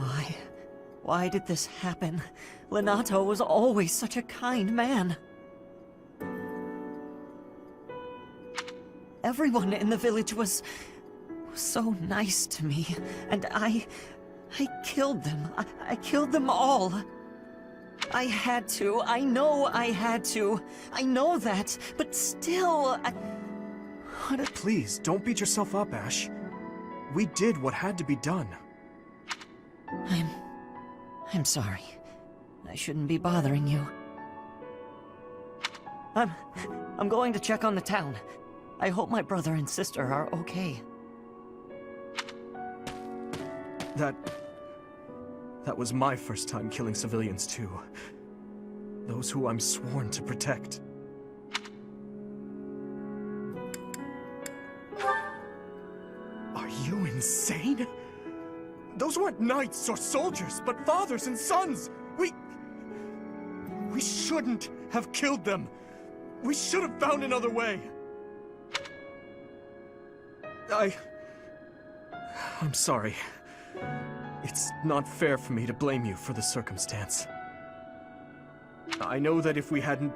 Why? Why did this happen? Lenato was always such a kind man. Everyone in the village was so nice to me, and I killed them. I killed them all. I had to. I know I had to. I know that, but still, Please, don't beat yourself up, Ash. We did what had to be done. I'm sorry. I shouldn't be bothering you. I'm going to check on the town. I hope my brother and sister are okay. That was my first time killing civilians, too. Those who I'm sworn to protect. Are you insane? Those weren't knights or soldiers, but fathers and sons! We shouldn't have killed them! We should have found another way! I'm sorry. It's not fair for me to blame you for the circumstance. I know that if we hadn't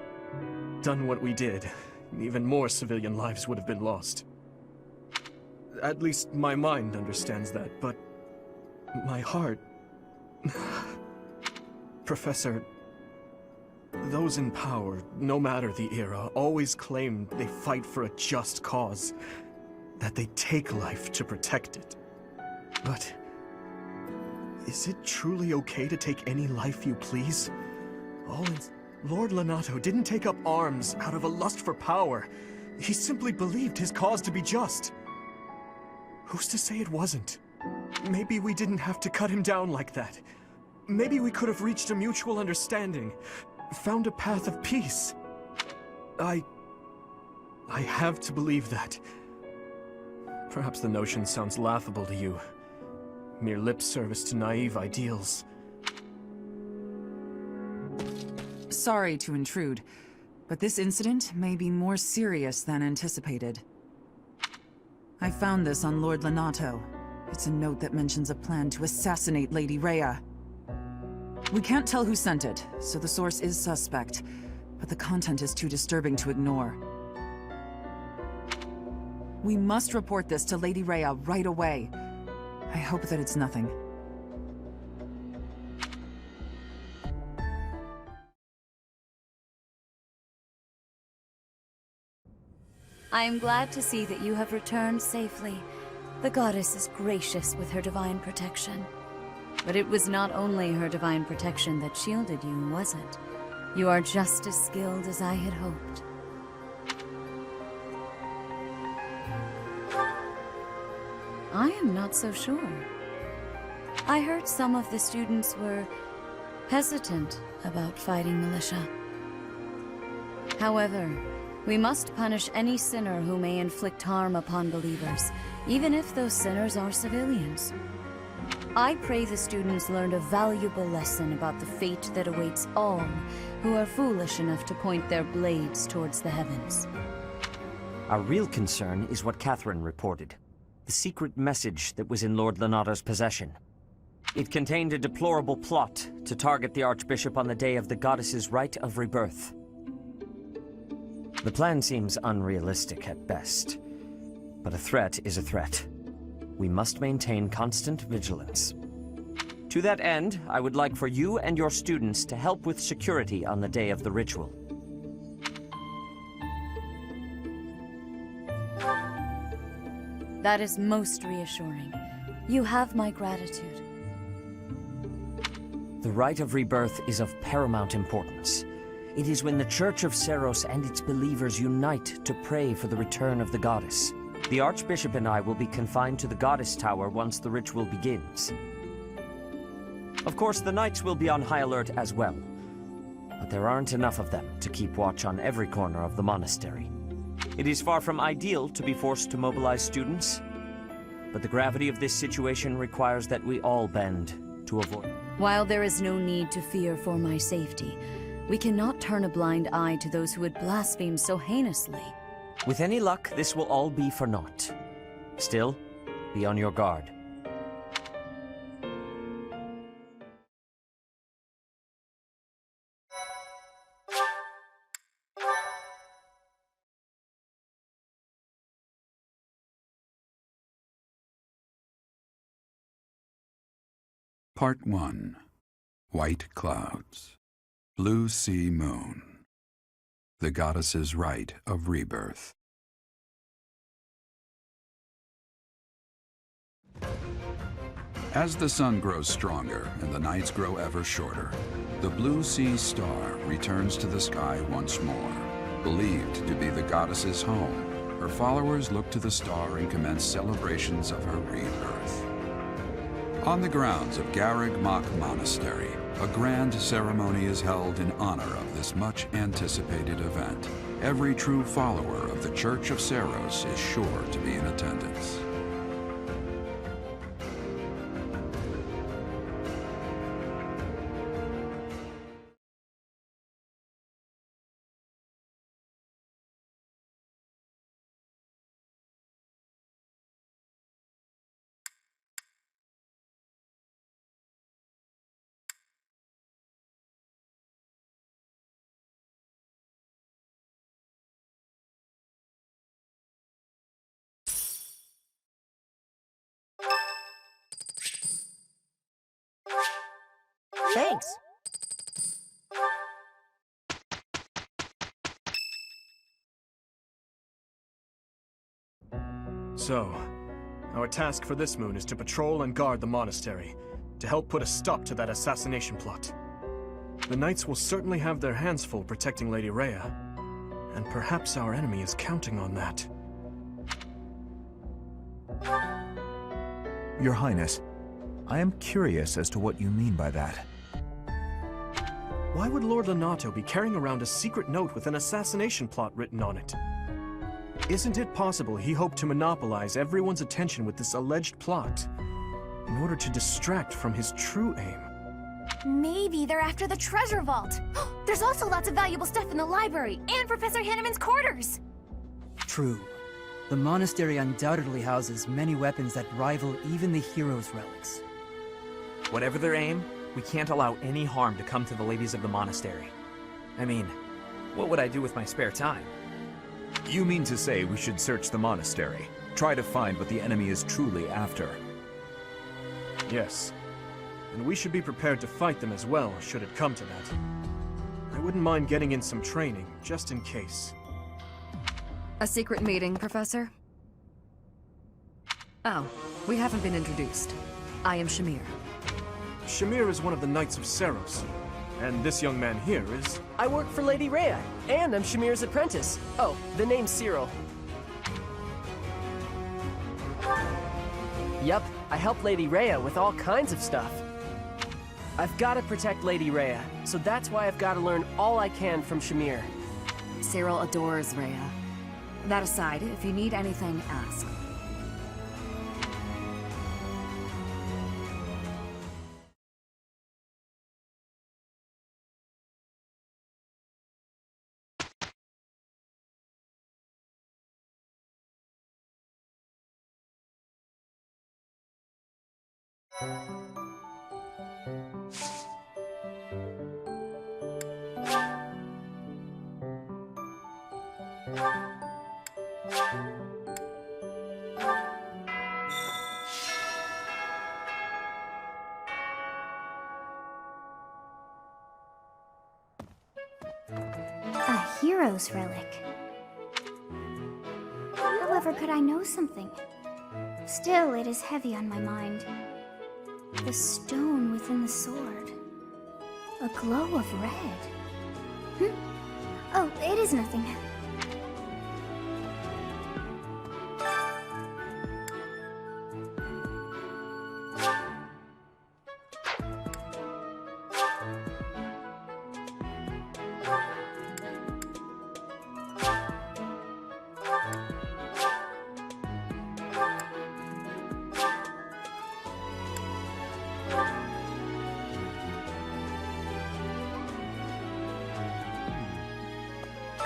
done what we did, even more civilian lives would have been lost. At least my mind understands that, but my heart... Professor, those in power, no matter the era, always claim they fight for a just cause, that they take life to protect it. But is it truly okay to take any life you please? Lord Lenato didn't take up arms out of a lust for power. He simply believed his cause to be just. Who's to say it wasn't? Maybe we didn't have to cut him down like that. Maybe we could have reached a mutual understanding, found a path of peace. I have to believe that. Perhaps the notion sounds laughable to you. Mere lip service to naive ideals. Sorry to intrude, but this incident may be more serious than anticipated. I found this on Lord Lenato. It's a note that mentions a plan to assassinate Lady Rhea. We can't tell who sent it, so the source is suspect, but the content is too disturbing to ignore. We must report this to Lady Rhea right away. I hope that it's nothing. I am glad to see that you have returned safely. The goddess is gracious with her divine protection. But it was not only her divine protection that shielded you, was it? You are just as skilled as I had hoped. I am not so sure. I heard some of the students were hesitant about fighting militia. However, we must punish any sinner who may inflict harm upon believers, even if those sinners are civilians. I pray the students learned a valuable lesson about the fate that awaits all who are foolish enough to point their blades towards the heavens. Our real concern is what Catherine reported. The secret message that was in Lord Lenato's possession. It contained a deplorable plot to target the Archbishop on the day of the goddess's rite of rebirth. The plan seems unrealistic at best, but a threat is a threat. We must maintain constant vigilance. To that end, I would like for you and your students to help with security on the day of the ritual. That is most reassuring. You have my gratitude. The rite of rebirth is of paramount importance. It is when the Church of Seros and its believers unite to pray for the return of the goddess. The Archbishop and I will be confined to the Goddess Tower once the ritual begins. Of course, the knights will be on high alert as well, but there aren't enough of them to keep watch on every corner of the monastery. It is far from ideal to be forced to mobilize students, but the gravity of this situation requires that we all bend to avoid. While there is no need to fear for my safety, we cannot turn a blind eye to those who would blaspheme so heinously. With any luck, this will all be for naught. Still, be on your guard. Part 1. White Clouds. Blue Sea Moon. The goddess's rite of rebirth. As the sun grows stronger and the nights grow ever shorter, the Blue Sea Star returns to the sky once more. Believed to be the goddess's home, her followers look to the star and commence celebrations of her rebirth. On the grounds of Garreg Mach Monastery, a grand ceremony is held in honor of this much-anticipated event. Every true follower of the Church of Seiros is sure to be in attendance. Thanks. So, our task for this moon is to patrol and guard the monastery, to help put a stop to that assassination plot. The knights will certainly have their hands full protecting Lady Rhea, and perhaps our enemy is counting on that. Your Highness, I am curious as to what you mean by that. Why would Lord Lonato be carrying around a secret note with an assassination plot written on it? Isn't it possible he hoped to monopolize everyone's attention with this alleged plot in order to distract from his true aim? Maybe they're after the treasure vault. There's also lots of valuable stuff in the library and Professor Hanneman's quarters. True. The monastery undoubtedly houses many weapons that rival even the hero's relics. Whatever their aim, we can't allow any harm to come to the ladies of the monastery. I mean, what would I do with my spare time? You mean to say we should search the monastery, try to find what the enemy is truly after? Yes. And we should be prepared to fight them as well, should it come to that. I wouldn't mind getting in some training, just in case. A secret meeting, Professor? Oh, we haven't been introduced. I am Shamir. Shamir is one of the Knights of Seiros, and this young man here is... I work for Lady Rhea, and I'm Shamir's apprentice. Oh, the name's Cyril. Yup, I help Lady Rhea with all kinds of stuff. I've got to protect Lady Rhea, so that's why I've got to learn all I can from Shamir. Cyril adores Rhea. That aside, if you need anything, ask. A hero's relic. However, could I know something? Still, it is heavy on my mind. The stone within the sword. A glow of red. Oh, it is nothing.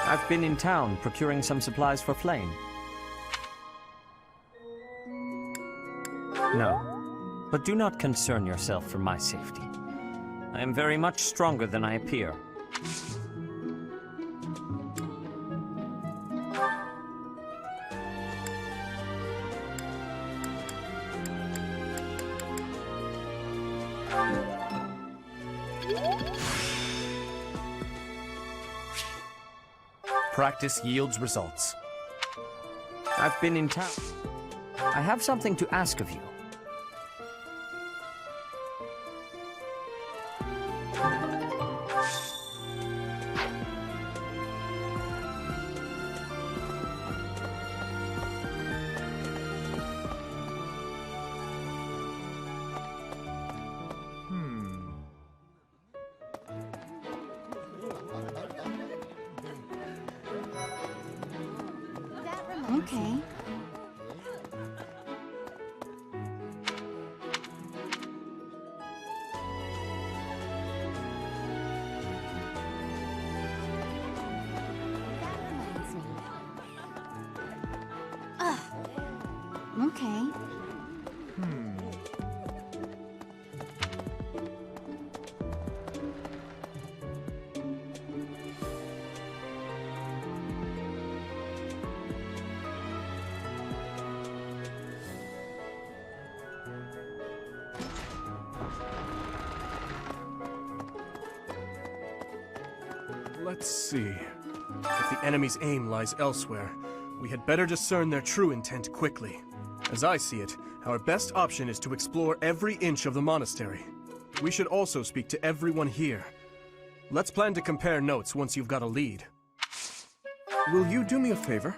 I've been in town procuring some supplies for Flame. No, but do not concern yourself for my safety. I am very much stronger than I appear. Practice yields results. I've been in town. I have something to ask of you. Okay. Okay. Let's see. If the enemy's aim lies elsewhere, we had better discern their true intent quickly. As I see it, our best option is to explore every inch of the monastery. We should also speak to everyone here. Let's plan to compare notes once you've got a lead. Will you do me a favor?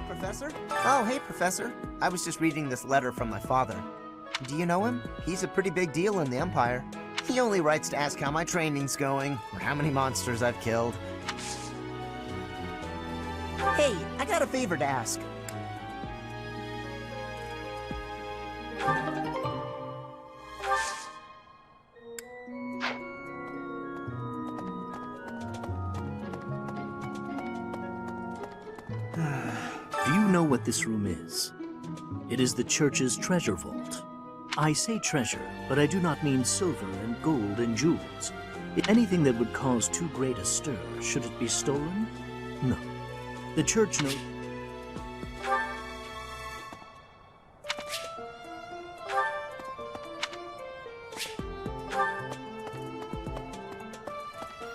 Professor? Oh, hey, Professor. I was just reading this letter from my father. Do you know him? He's a pretty big deal in the Empire. He only writes to ask how my training's going, or how many monsters I've killed. Hey, I got a favor to ask. Do you know what this room is? It is the church's treasure vault. I say treasure, but I do not mean silver and gold and jewels. Anything that would cause too great a stir, should it be stolen? No. The church knows...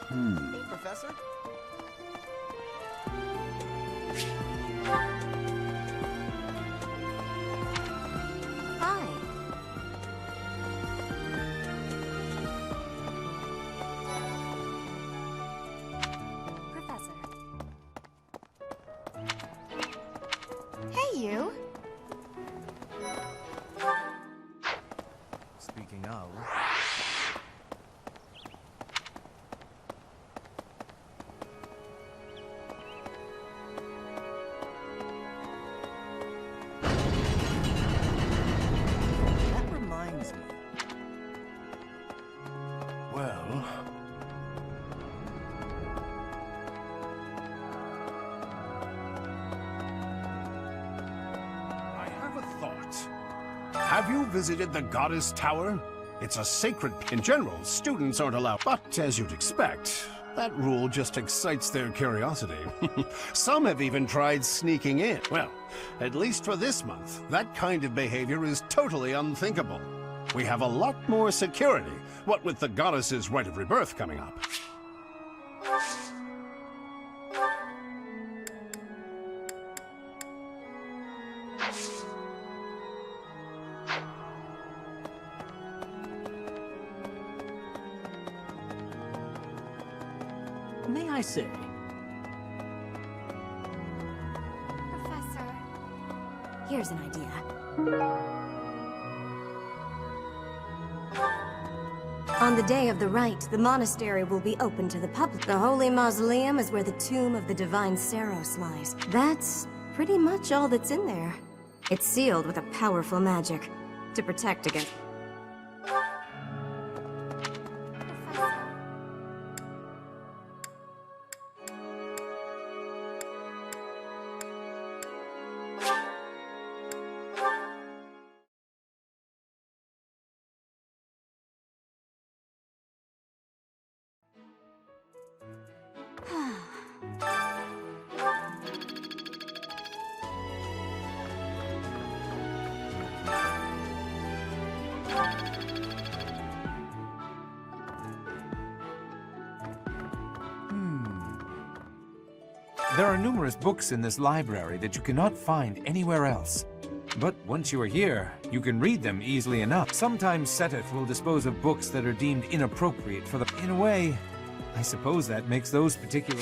Hey, Professor? Hi. Professor. Hey, you. Speaking of... That reminds me. Well... I have a thought. Have you visited the Goddess Tower? It's a sacred... In general, students aren't allowed... But, as you'd expect, that rule just excites their curiosity. Some have even tried sneaking in. Well, at least for this month, that kind of behavior is totally unthinkable. We have a lot more security, what with the Goddess's rite of rebirth coming up. May I say, Professor. Here's an idea. On the day of the rite, the monastery will be open to the public. The holy mausoleum is where the tomb of the divine Saros lies. That's pretty much all that's in there. It's sealed with a powerful magic to protect against... There are numerous books in this library that you cannot find anywhere else. But once you are here, you can read them easily enough. Sometimes Seteth will dispose of books that are deemed inappropriate for the... In a way, I suppose that makes those particular...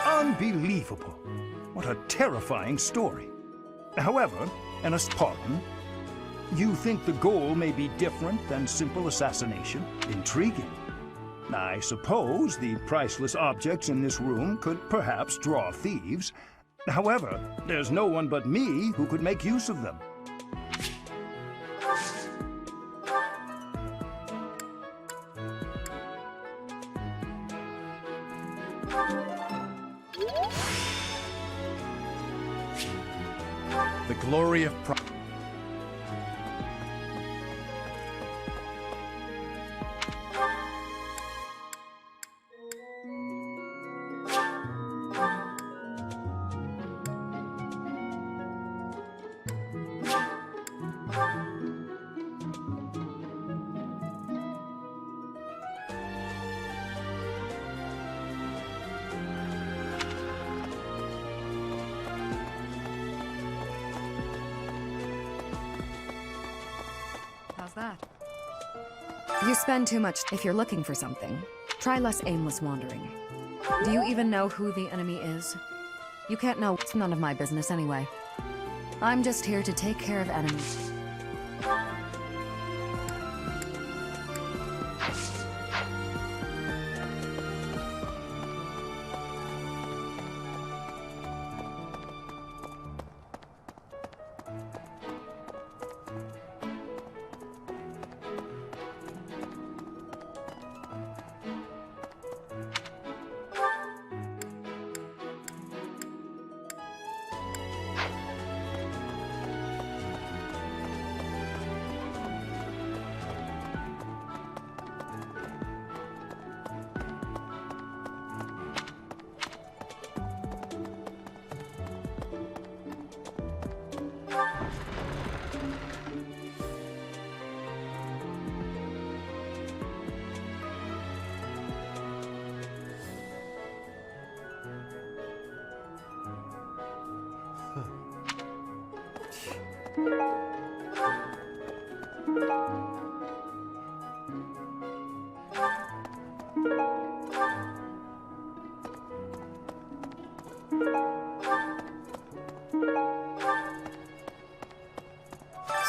Unbelievable. What a terrifying story. However, pardon, you think the goal may be different than simple assassination? Intriguing. I suppose the priceless objects in this room could perhaps draw thieves. However, there's no one but me who could make use of them. The glory of How's that? You spend too much. If you're looking for something, try less aimless wandering. Do you even know who the enemy is? You can't know. It's none of my business anyway. I'm just here to take care of enemies.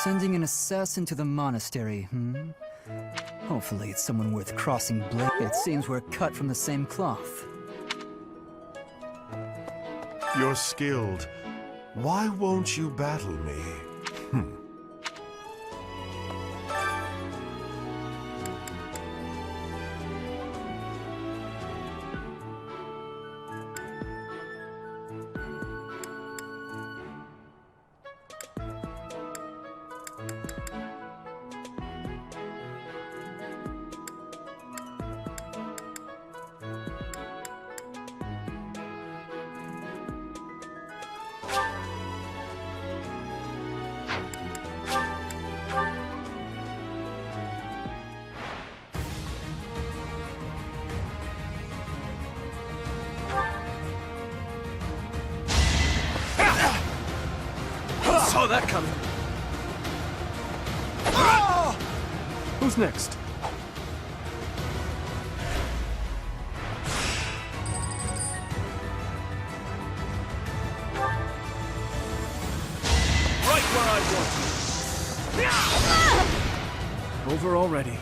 Sending an assassin to the monastery, Hopefully it's someone worth crossing blade. It seems we're cut from the same cloth. You're skilled. Why won't you battle me? Saw that coming. Who's next? Right where I want you. Over already.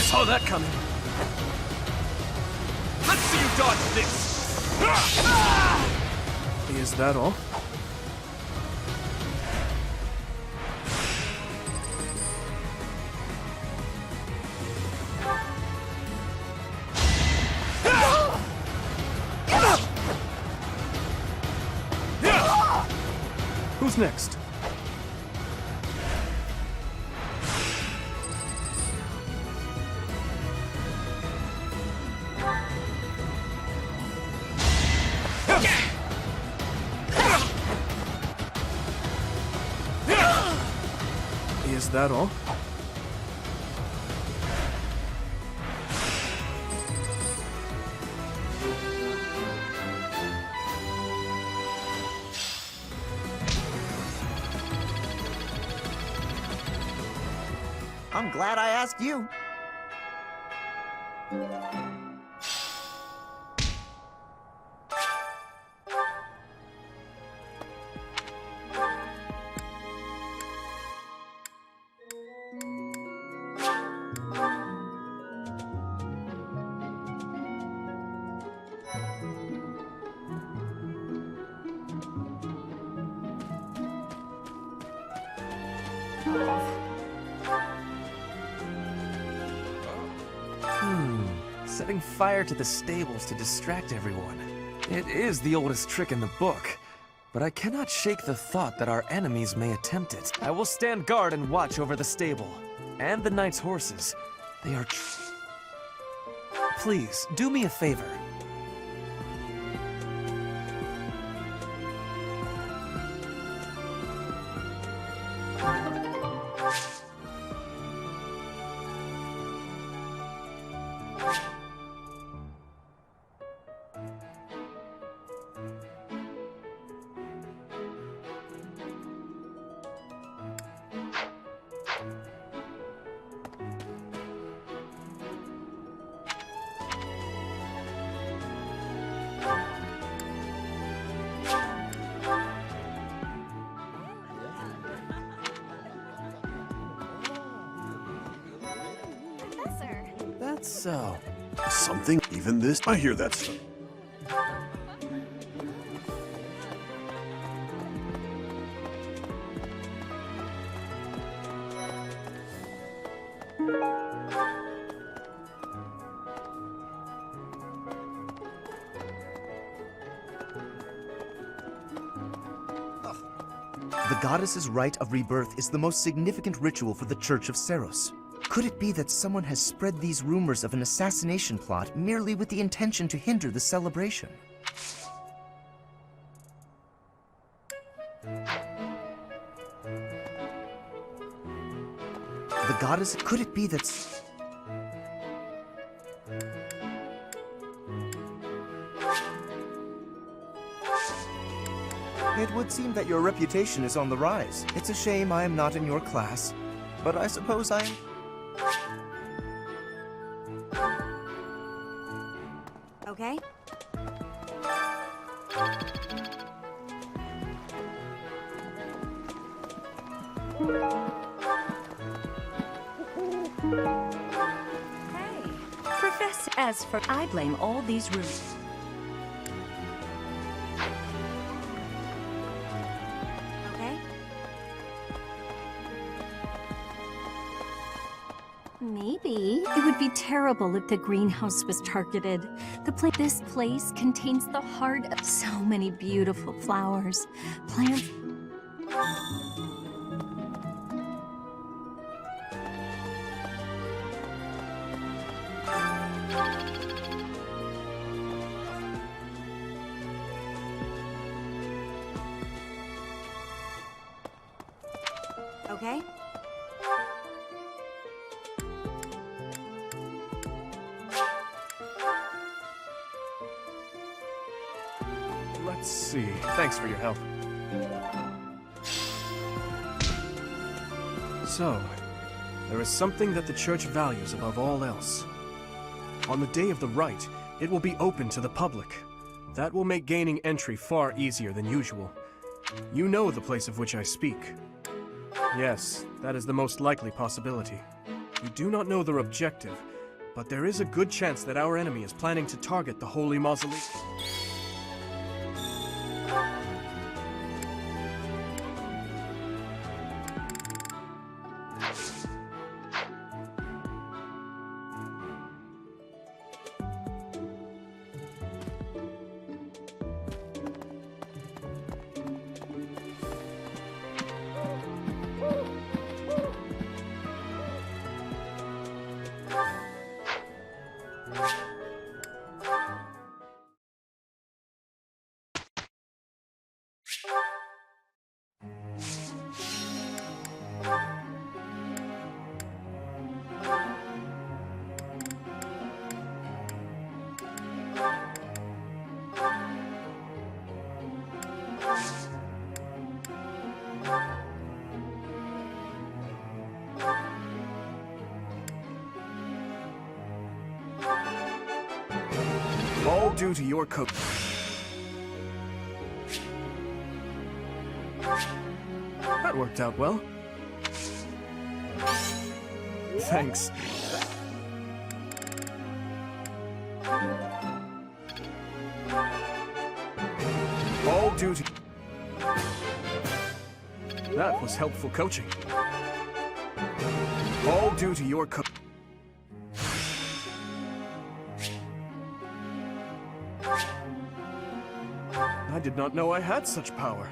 Saw that coming. Let's see you dodge this! Is that all? Who's next? Is that all? I'm glad I asked you. Setting fire to the stables to distract everyone. It is the oldest trick in the book, but I cannot shake the thought that our enemies may attempt it. I will stand guard and watch over the stable, and the knight's horses. They are Please, do me a favor. That's so. Something, even this, I hear that stuff. The goddess's rite of rebirth is the most significant ritual for the Church of Seros. Could it be that someone has spread these rumors of an assassination plot merely with the intention to hinder the celebration? The goddess... Could it be that... It would seem that your reputation is on the rise. It's a shame I am not in your class, but I suppose I am... Okay. Hey, Professor, as for I blame all these rumors. Okay. Maybe. It would be terrible if the greenhouse was targeted. This place contains the heart of so many beautiful flowers, plants. Okay. Let's see. Thanks for your help. So, there is something that the Church values above all else. On the day of the rite, it will be open to the public. That will make gaining entry far easier than usual. You know the place of which I speak. Yes, that is the most likely possibility. We do not know their objective, but there is a good chance that our enemy is planning to target the Holy Mausoleum. All due to your coach. That worked out well. Thanks. All due to... That was helpful coaching. All due to your coach. I did not know I had such power.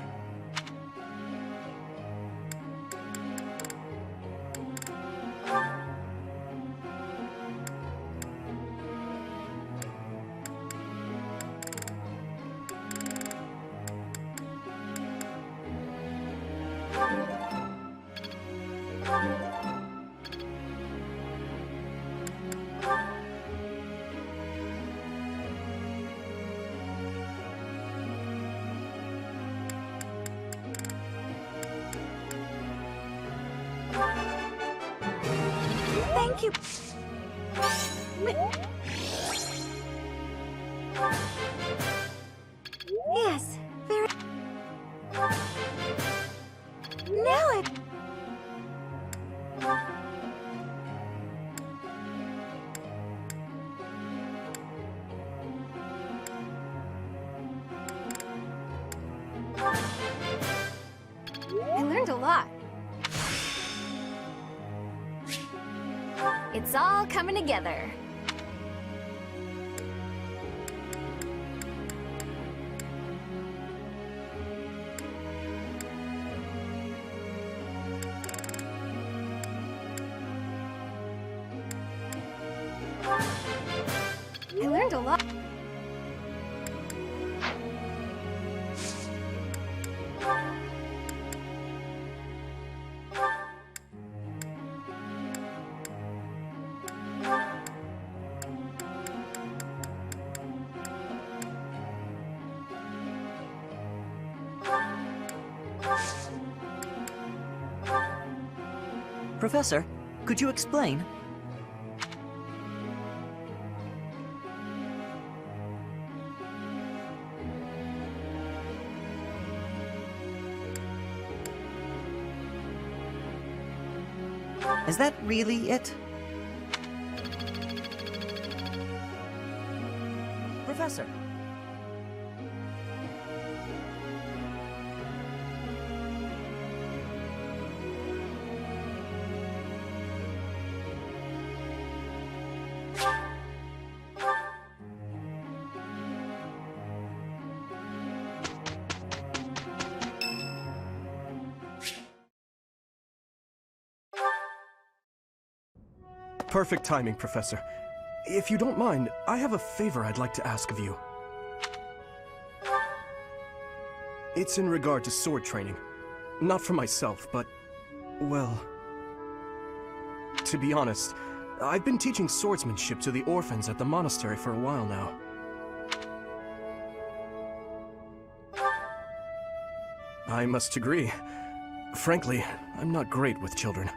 Thank you. Yes, very. Now it. I learned a lot. It's all coming together. I learned a lot. Professor, could you explain? Is that really it? Professor. Perfect timing, Professor. If you don't mind, I have a favor I'd like to ask of you. It's in regard to sword training. Not for myself, but, well... To be honest, I've been teaching swordsmanship to the orphans at the monastery for a while now. I must agree. Frankly, I'm not great with children.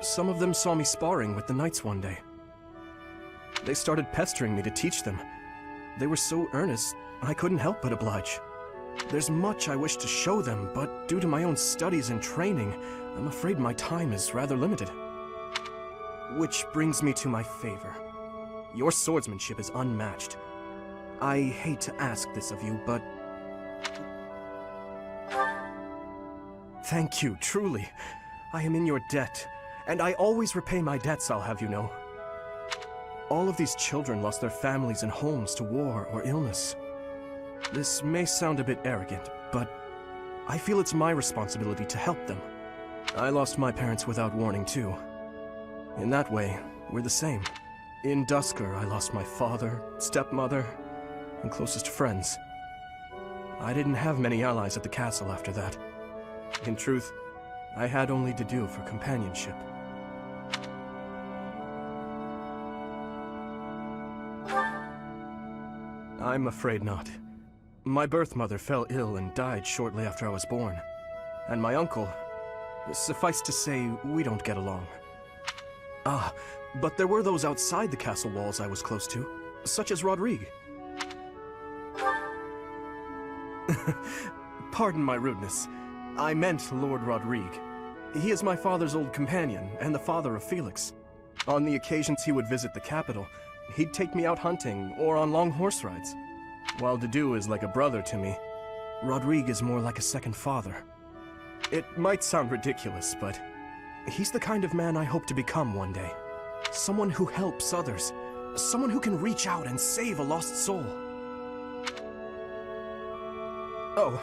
Some of them saw me sparring with the knights one day. They started pestering me to teach them. They were so earnest, I couldn't help but oblige. There's much I wish to show them, but due to my own studies and training, I'm afraid my time is rather limited. Which brings me to my favor. Your swordsmanship is unmatched. I hate to ask this of you, but... Thank you, truly. I am in your debt. And I always repay my debts, I'll have you know. All of these children lost their families and homes to war or illness. This may sound a bit arrogant, but I feel it's my responsibility to help them. I lost my parents without warning, too. In that way, we're the same. In Dusker, I lost my father, stepmother, and closest friends. I didn't have many allies at the castle after that. In truth, I had only to do for companionship. I'm afraid not. My birth mother fell ill and died shortly after I was born. And my uncle... Suffice to say, we don't get along. Ah, but there were those outside the castle walls I was close to. such as Rodrigue. Pardon my rudeness. I meant Lord Rodrigue. He is my father's old companion, and the father of Felix. On the occasions he would visit the capital, he'd take me out hunting or on long horse rides. While Dedu is like a brother to me, Rodrigue is more like a second father. It might sound ridiculous, but he's the kind of man I hope to become one day. Someone who helps others. Someone who can reach out and save a lost soul. Oh,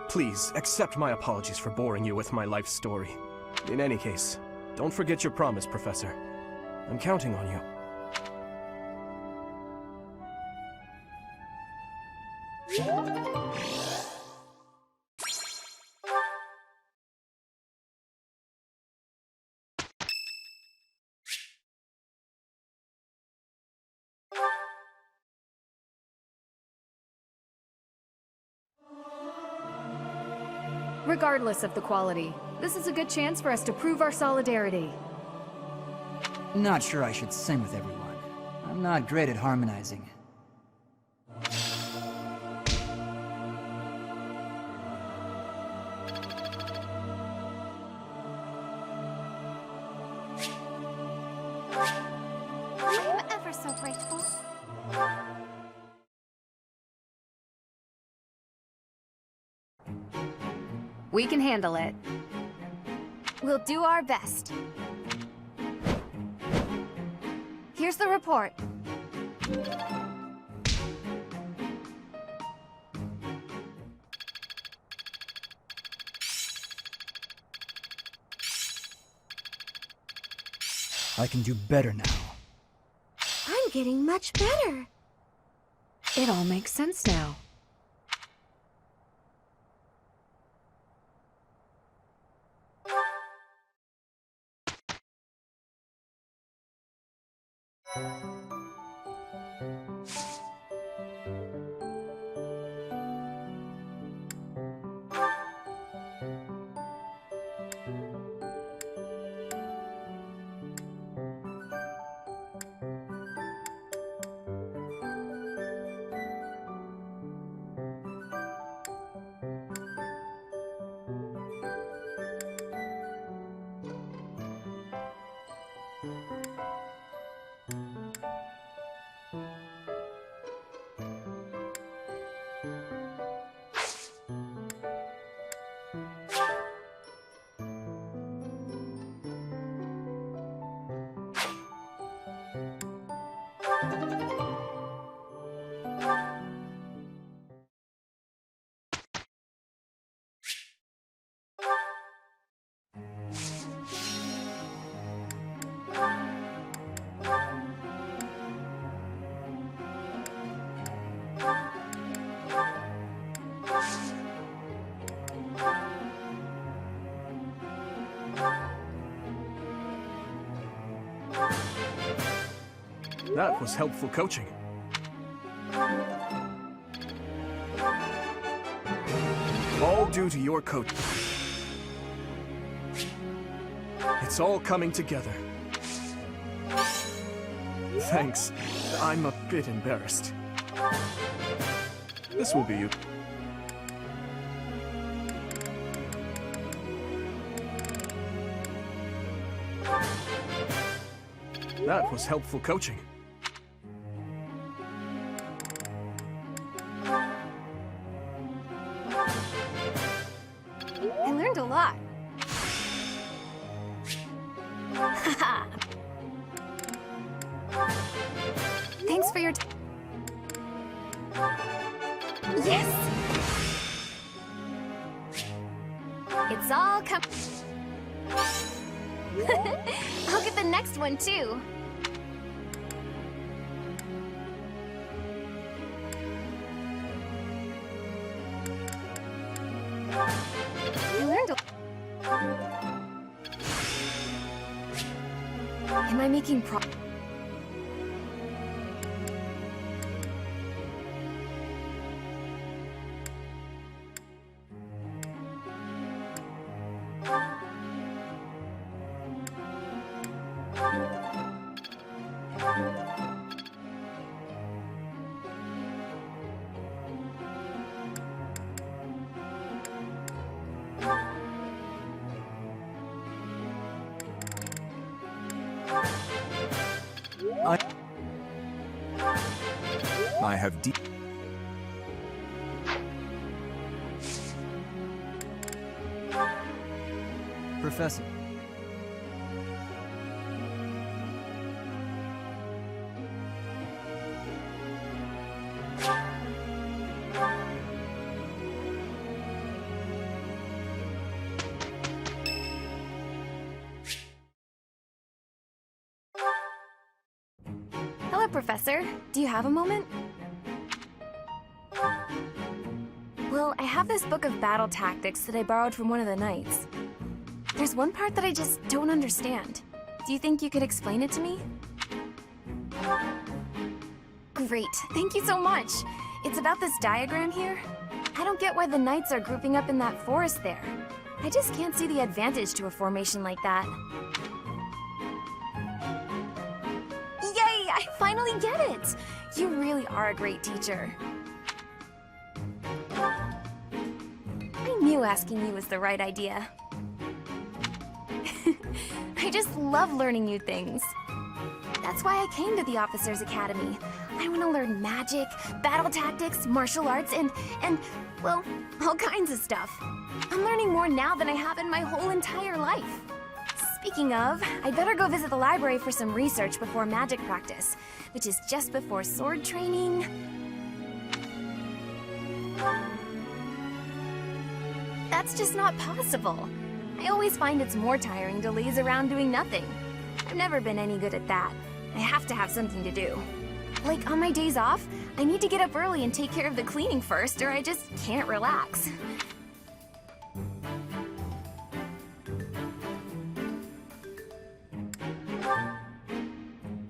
please, accept my apologies for boring you with my life story. In any case, don't forget your promise, Professor. I'm counting on you. Regardless of the quality, this is a good chance for us to prove our solidarity. Not sure I should sing with everyone. I'm not great at harmonizing. I'm ever so grateful. We can handle it. We'll do our best. Here's the report. I can do better now. I'm getting much better. It all makes sense now. That was helpful coaching. All due to your coach. It's all coming together. Thanks. I'm a bit embarrassed. This will be you. That was helpful coaching. I learned a lot. Thanks for your Yes! It's all I'll get the next one too. I learned Am I making I have deep... Professor. Hello, Professor. Do you have a moment? Well, I have this book of battle tactics that I borrowed from one of the knights. There's one part that I just don't understand. Do you think you could explain it to me? Great, thank you so much. It's about this diagram here. I don't get why the knights are grouping up in that forest there. I just can't see the advantage to a formation like that. Yay, I finally get it! You really are a great teacher. I knew asking you was the right idea. I just love learning new things. That's why I came to the Officers Academy. I want to learn magic, battle tactics, martial arts, and, well, all kinds of stuff. I'm learning more now than I have in my whole entire life. Speaking of, I'd better go visit the library for some research before magic practice, which is just before sword training. That's just not possible. I always find it's more tiring to laze around doing nothing. I've never been any good at that. I have to have something to do. Like, on my days off, I need to get up early and take care of the cleaning first, or I just can't relax.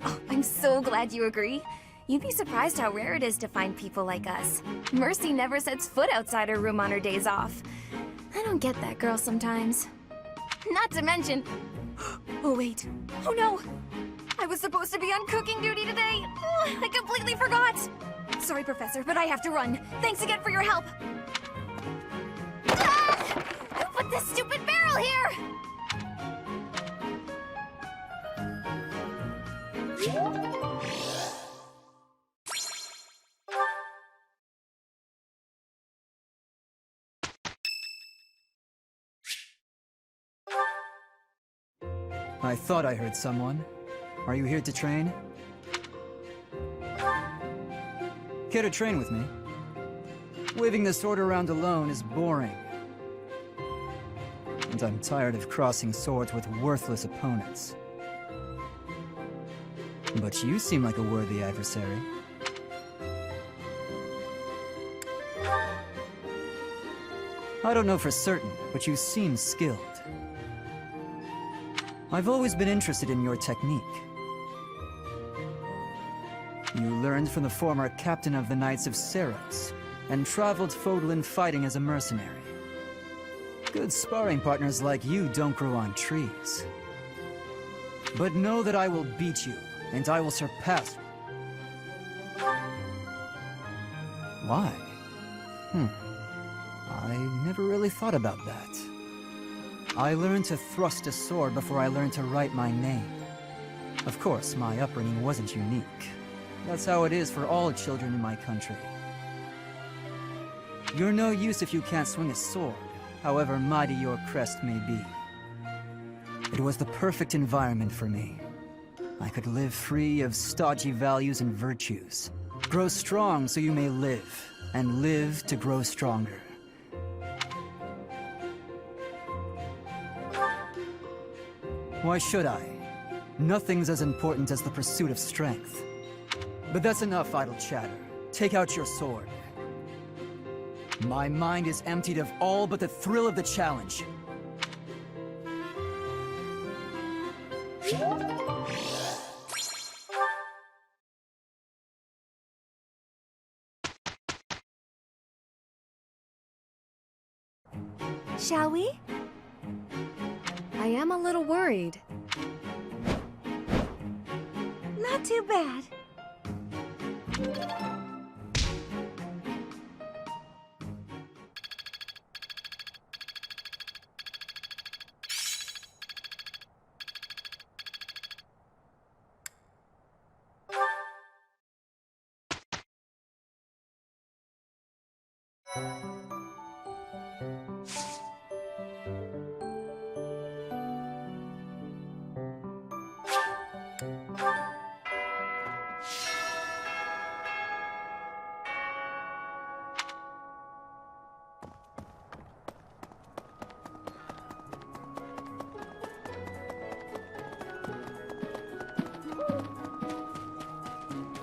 Oh, I'm so glad you agree. You'd be surprised how rare it is to find people like us. Mercy never sets foot outside her room on her days off. I don't get that girl sometimes. Not to mention... Oh, wait. Oh, no! I was supposed to be on cooking duty today! Oh, I completely forgot! Sorry, Professor, but I have to run. Thanks again for your help! Ah! Who put this stupid barrel here? I thought I heard someone. Are you here to train? Care to train with me? Waving the sword around alone is boring. And I'm tired of crossing swords with worthless opponents. But you seem like a worthy adversary. I don't know for certain, but you seem skilled. I've always been interested in your technique. You learned from the former captain of the Knights of Seiros, and traveled Fódlan fighting as a mercenary. Good sparring partners like you don't grow on trees. But know that I will beat you, and I will surpass you. Why? I never really thought about that. I learned to thrust a sword before I learned to write my name. Of course, my upbringing wasn't unique. That's how it is for all children in my country. You're no use if you can't swing a sword, however mighty your crest may be. It was the perfect environment for me. I could live free of stodgy values and virtues. Grow strong so you may live, and live to grow stronger. Why should I? Nothing's as important as the pursuit of strength. But that's enough idle chatter. Take out your sword. My mind is emptied of all but the thrill of the challenge. Shall we? I am a little worried. Not too bad.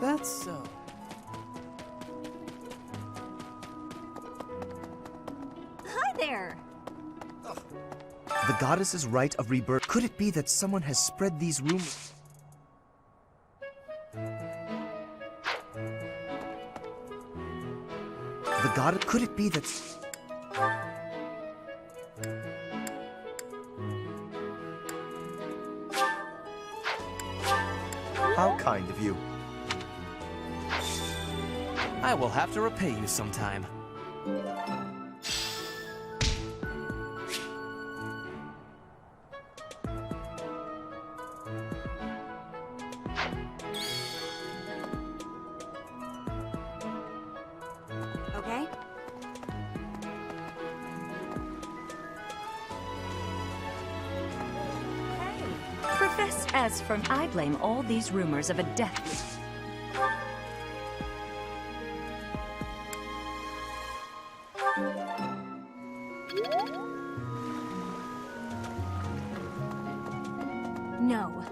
That's so. Hi there! The goddess's rite of rebirth. Could it be that someone has spread these rumors? The god. Could it be that? How kind of you. I will have to repay you sometime. Okay? Professor, as from I blame all these rumors of a death. No.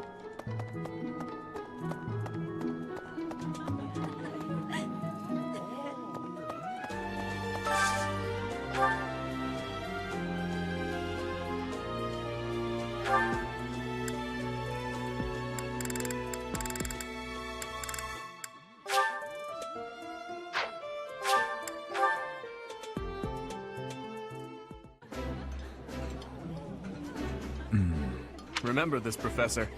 Remember this, Professor.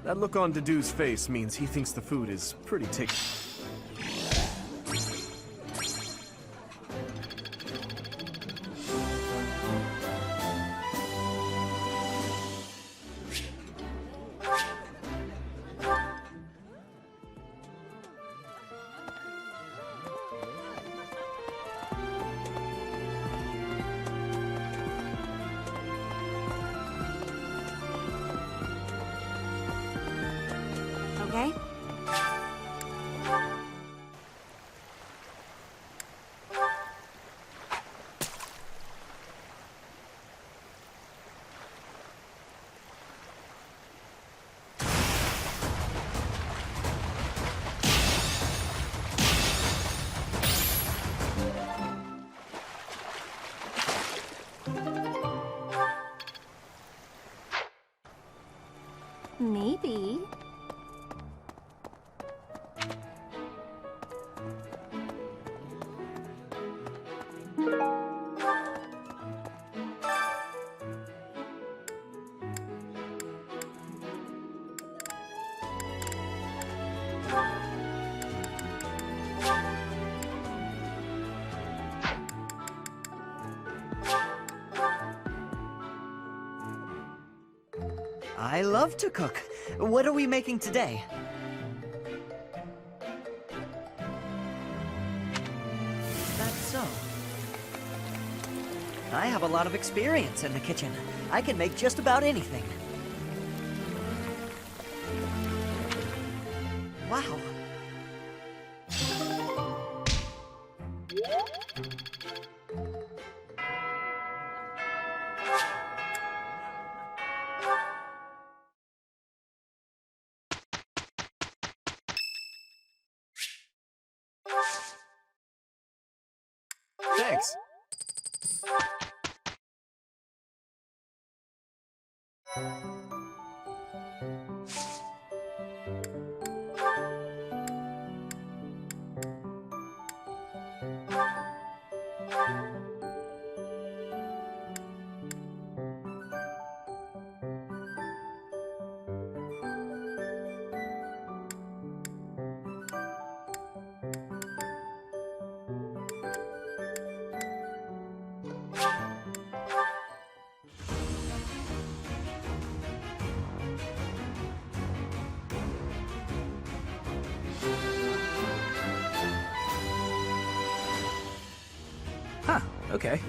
That look on Dedue's face means he thinks the food is pretty tasty. Okay? Maybe. I love to cook. What are we making today? That's so. I have a lot of experience in the kitchen. I can make just about anything. Wow. Thanks. Huh, okay.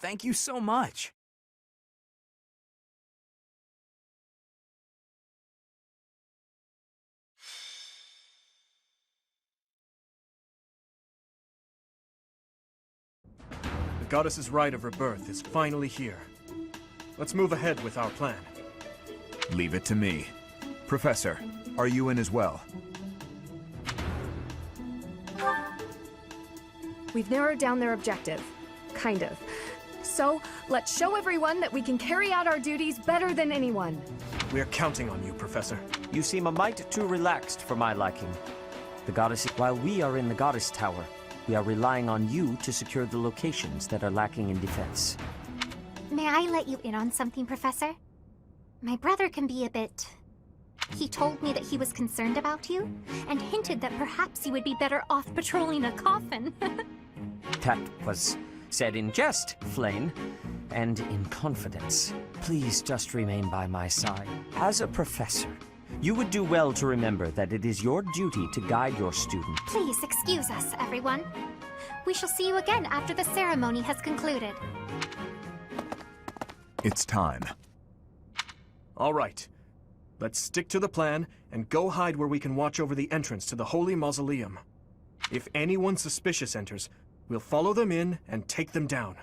Thank you so much. The goddess's rite of rebirth is finally here. Let's move ahead with our plan. Leave it to me. Professor, are you in as well? We've narrowed down their objective. Kind of. So, let's show everyone that we can carry out our duties better than anyone. We're counting on you, Professor. You seem a mite too relaxed for my liking. The goddess, while we are in the goddess tower, we are relying on you to secure the locations that are lacking in defense. May I let you in on something, Professor? My brother can be a bit... He told me that he was concerned about you, and hinted that perhaps you would be better off patrolling a coffin. That was said in jest, Flane, and in confidence. Please just remain by my side. As a professor, you would do well to remember that it is your duty to guide your student. Please excuse us, everyone. We shall see you again after the ceremony has concluded. It's time. All right. Let's stick to the plan and go hide where we can watch over the entrance to the Holy Mausoleum. If anyone suspicious enters, we'll follow them in and take them down.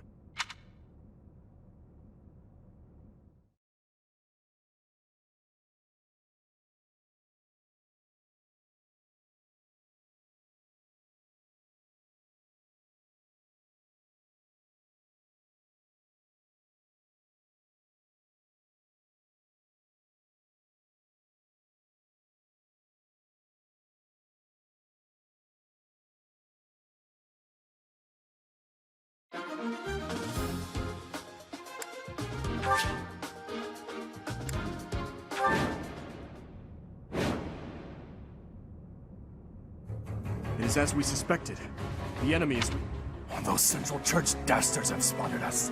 It is as we suspected. The enemy is... Those Central Church dastards have spotted us.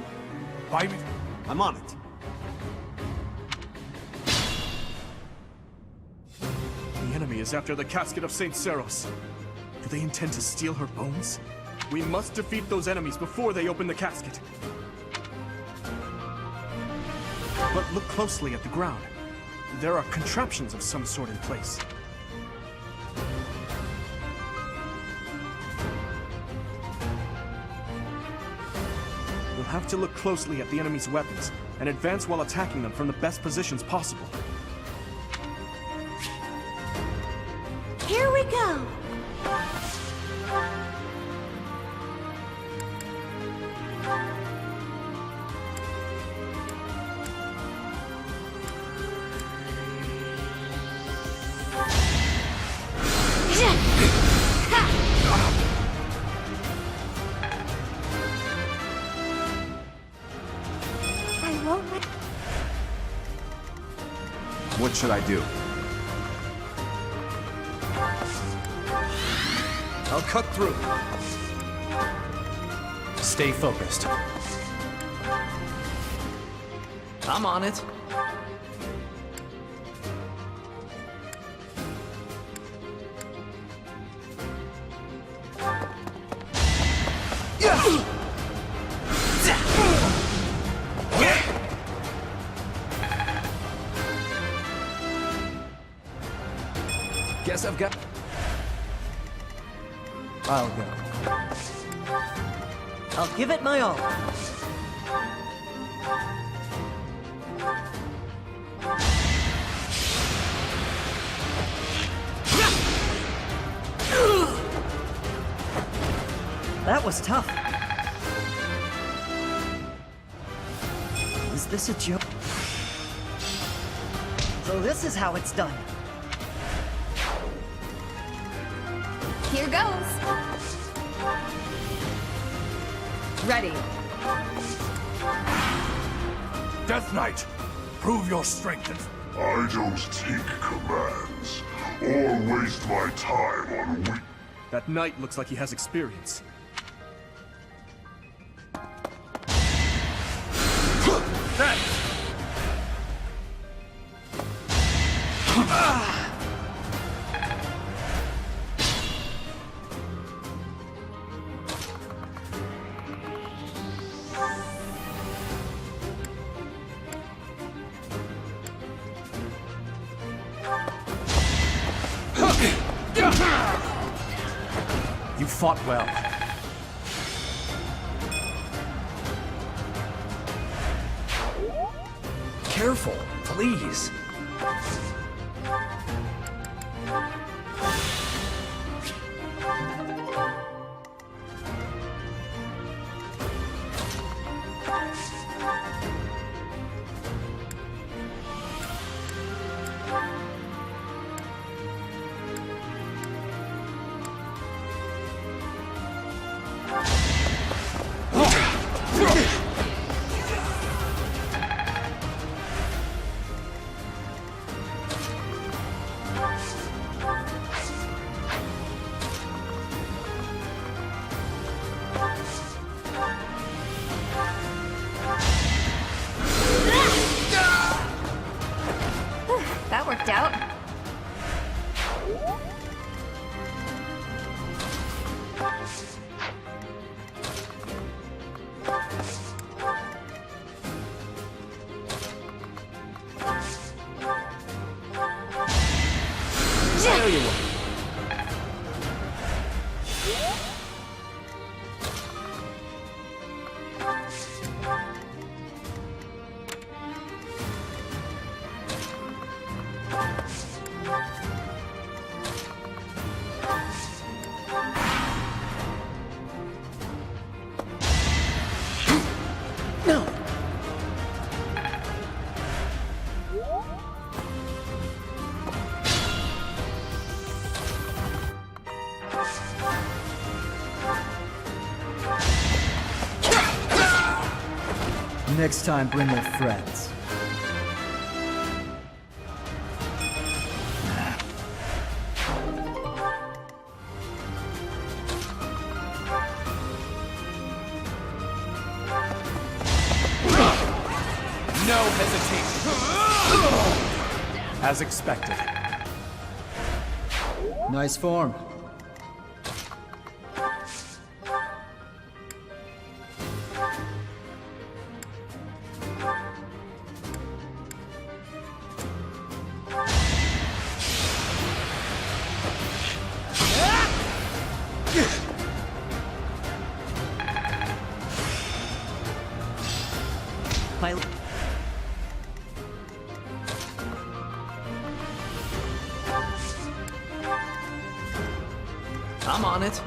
I'm on it. The enemy is after the casket of St. Seros. Do they intend to steal her bones? We must defeat those enemies before they open the casket. But look closely at the ground. There are contraptions of some sort in place. We'll have to look closely at the enemy's weapons and advance while attacking them from the best positions possible. Here we go! What should I do? I'll cut through. Stay focused. I'm on it. Guess I've got... I'll go. I'll give it my all. That was tough. Is this a joke? So this is how it's done. Here goes. Ready. Death Knight, prove your strength and... I don't take commands, or waste my time on weak... That knight looks like he has experience. You fought well. Careful, please. That worked out. There you are. Next time, bring your friends. No hesitation. As expected. Nice form. I'm on it.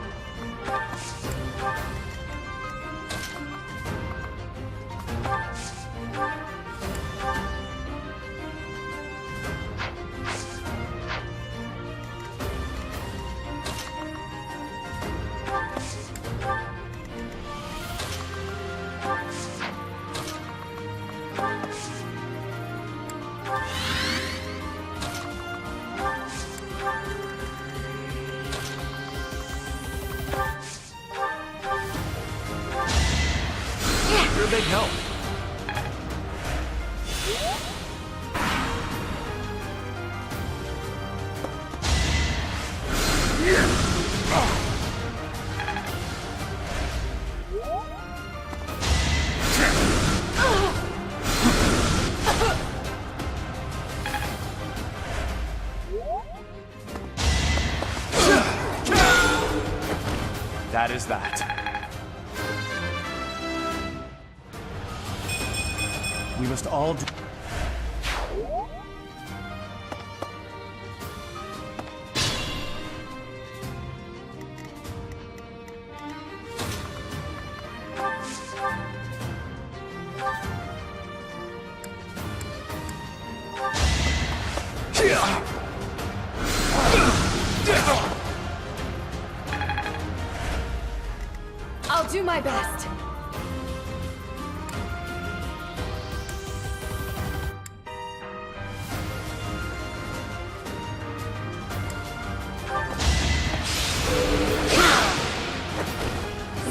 You're a big help. That is that. We must all do... I'll do my best.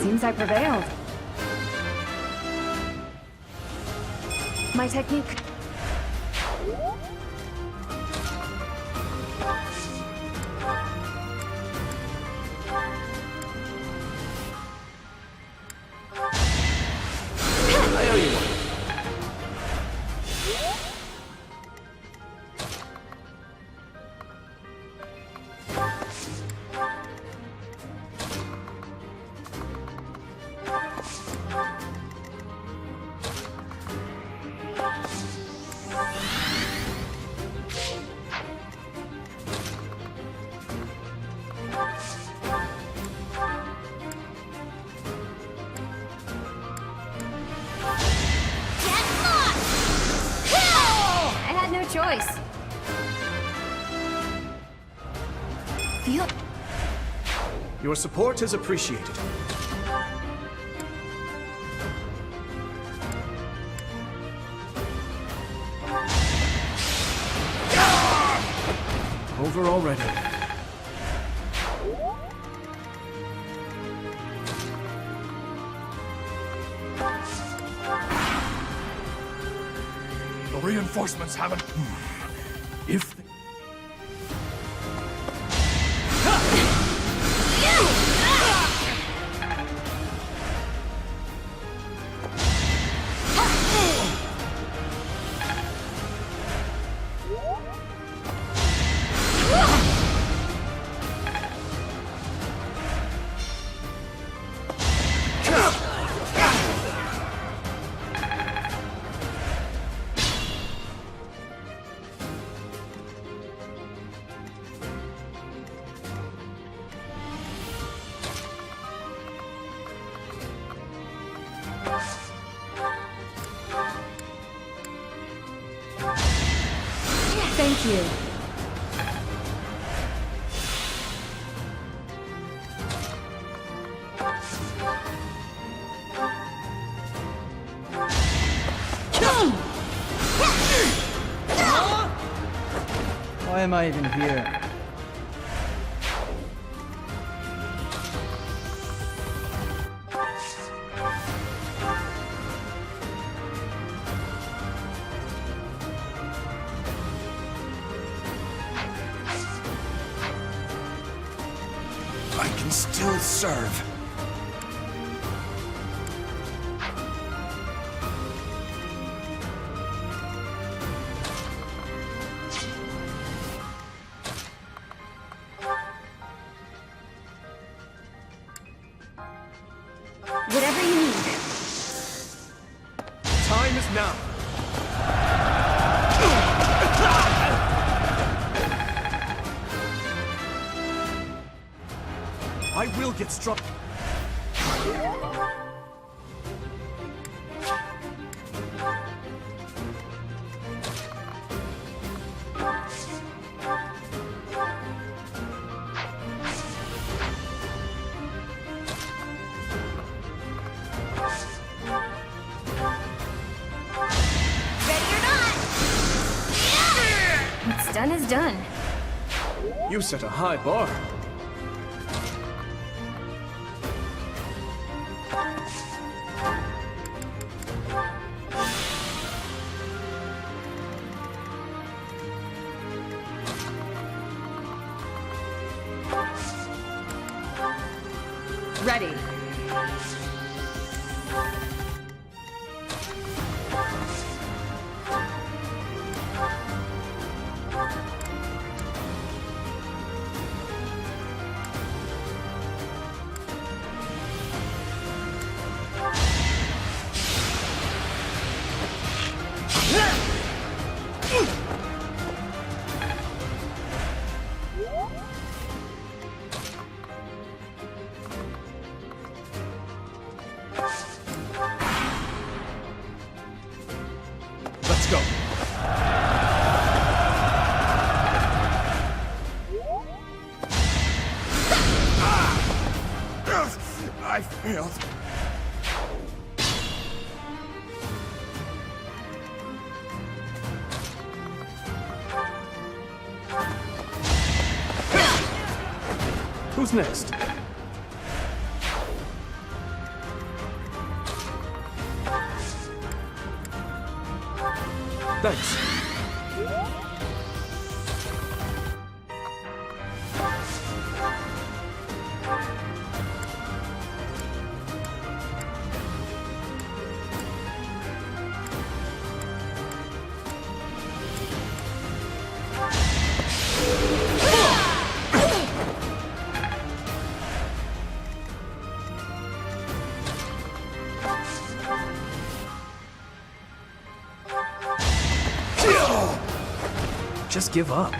Seems I prevailed. My technique... I owe you one. Choice. Feel. Your support is appreciated. Over already. The reinforcements haven't... If... Thank you. Why am I even here? I can still serve. Whatever you need. Time is now. I will get strong. What's done is done. You set a high bar. Ready. Let's go. I failed. Who's next? Thanks. Just give up.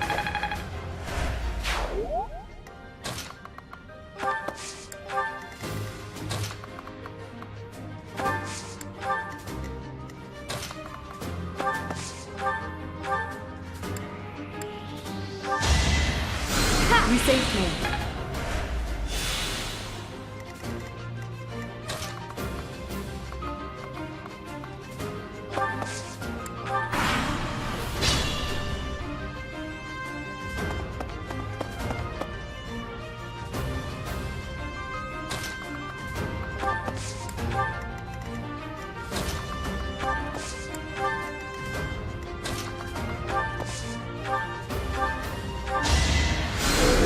You saved me.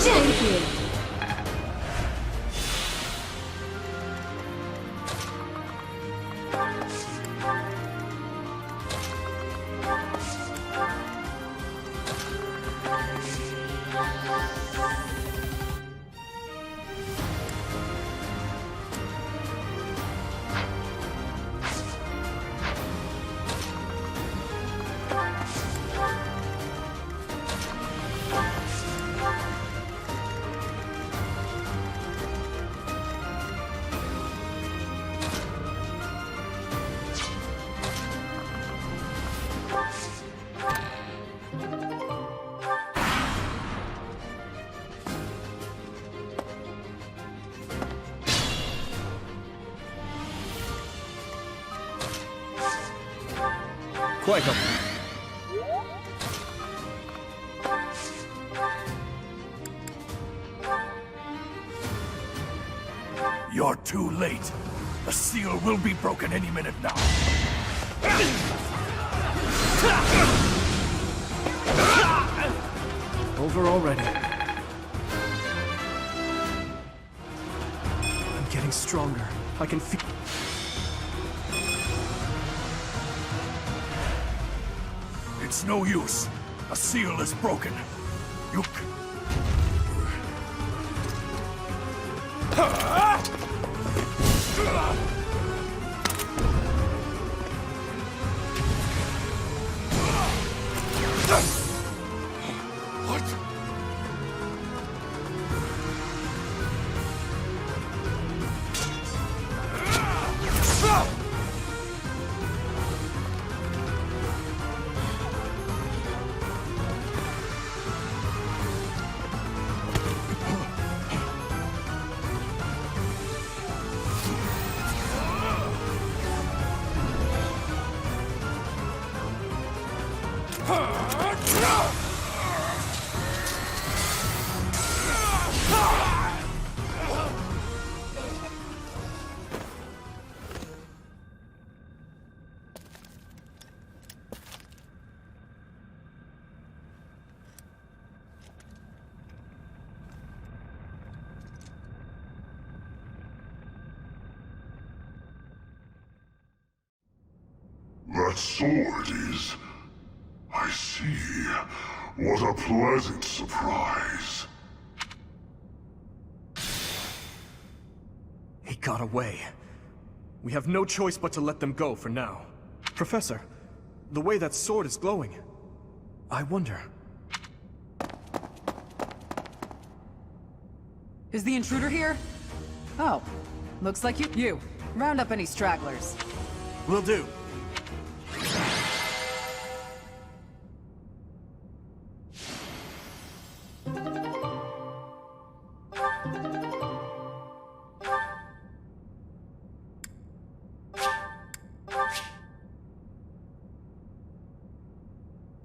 Thank you. Quite helpful. You're too late. The seal will be broken any minute now. Over already. I'm getting stronger. I can feel... It's no use. A seal is broken. You That sword is... I see. What a pleasant surprise. He got away. We have no choice but to let them go for now. Professor, the way that sword is glowing, I wonder... Is the intruder here? Oh, looks like you round up any stragglers. Will do.